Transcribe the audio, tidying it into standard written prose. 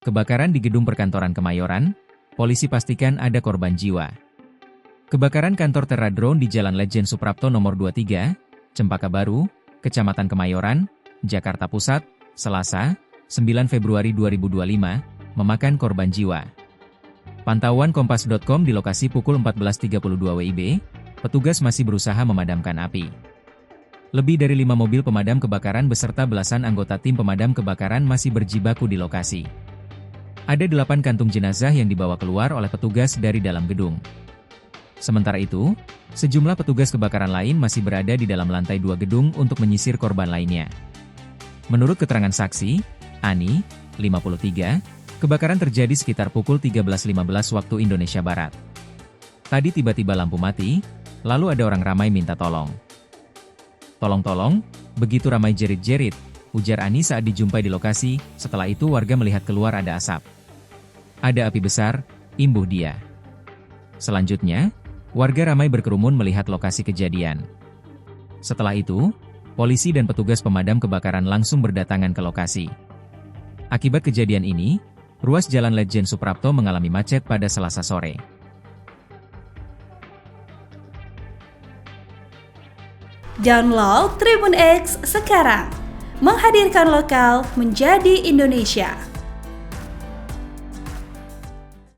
Kebakaran di gedung perkantoran Kemayoran, polisi pastikan ada korban jiwa. Kebakaran kantor Terra Drone di Jalan Lejen Suprapto nomor 23, Cempaka Baru, Kecamatan Kemayoran, Jakarta Pusat, Selasa, 9 Februari 2025, memakan korban jiwa. Pantauan Kompas.com di lokasi pukul 14.32 WIB, petugas masih berusaha memadamkan api. Lebih dari 5 mobil pemadam kebakaran beserta belasan anggota tim pemadam kebakaran masih berjibaku di lokasi. Ada 8 kantung jenazah yang dibawa keluar oleh petugas dari dalam gedung. Sementara itu, sejumlah petugas kebakaran lain masih berada di dalam lantai 2 gedung untuk menyisir korban lainnya. Menurut keterangan saksi, Ani, 53, kebakaran terjadi sekitar pukul 13.15 waktu Indonesia Barat. Tadi tiba-tiba lampu mati, lalu ada orang ramai minta tolong. "Tolong, begitu ramai jerit-jerit," ujar Ani saat dijumpai di lokasi. Setelah itu warga melihat keluar ada asap. "Ada api besar," imbuh dia. Selanjutnya, warga ramai berkerumun melihat lokasi kejadian. Setelah itu, polisi dan petugas pemadam kebakaran langsung berdatangan ke lokasi. Akibat kejadian ini, ruas Jalan Lejen Suprapto mengalami macet pada Selasa sore. Download Tribun X sekarang, menghadirkan lokal menjadi Indonesia.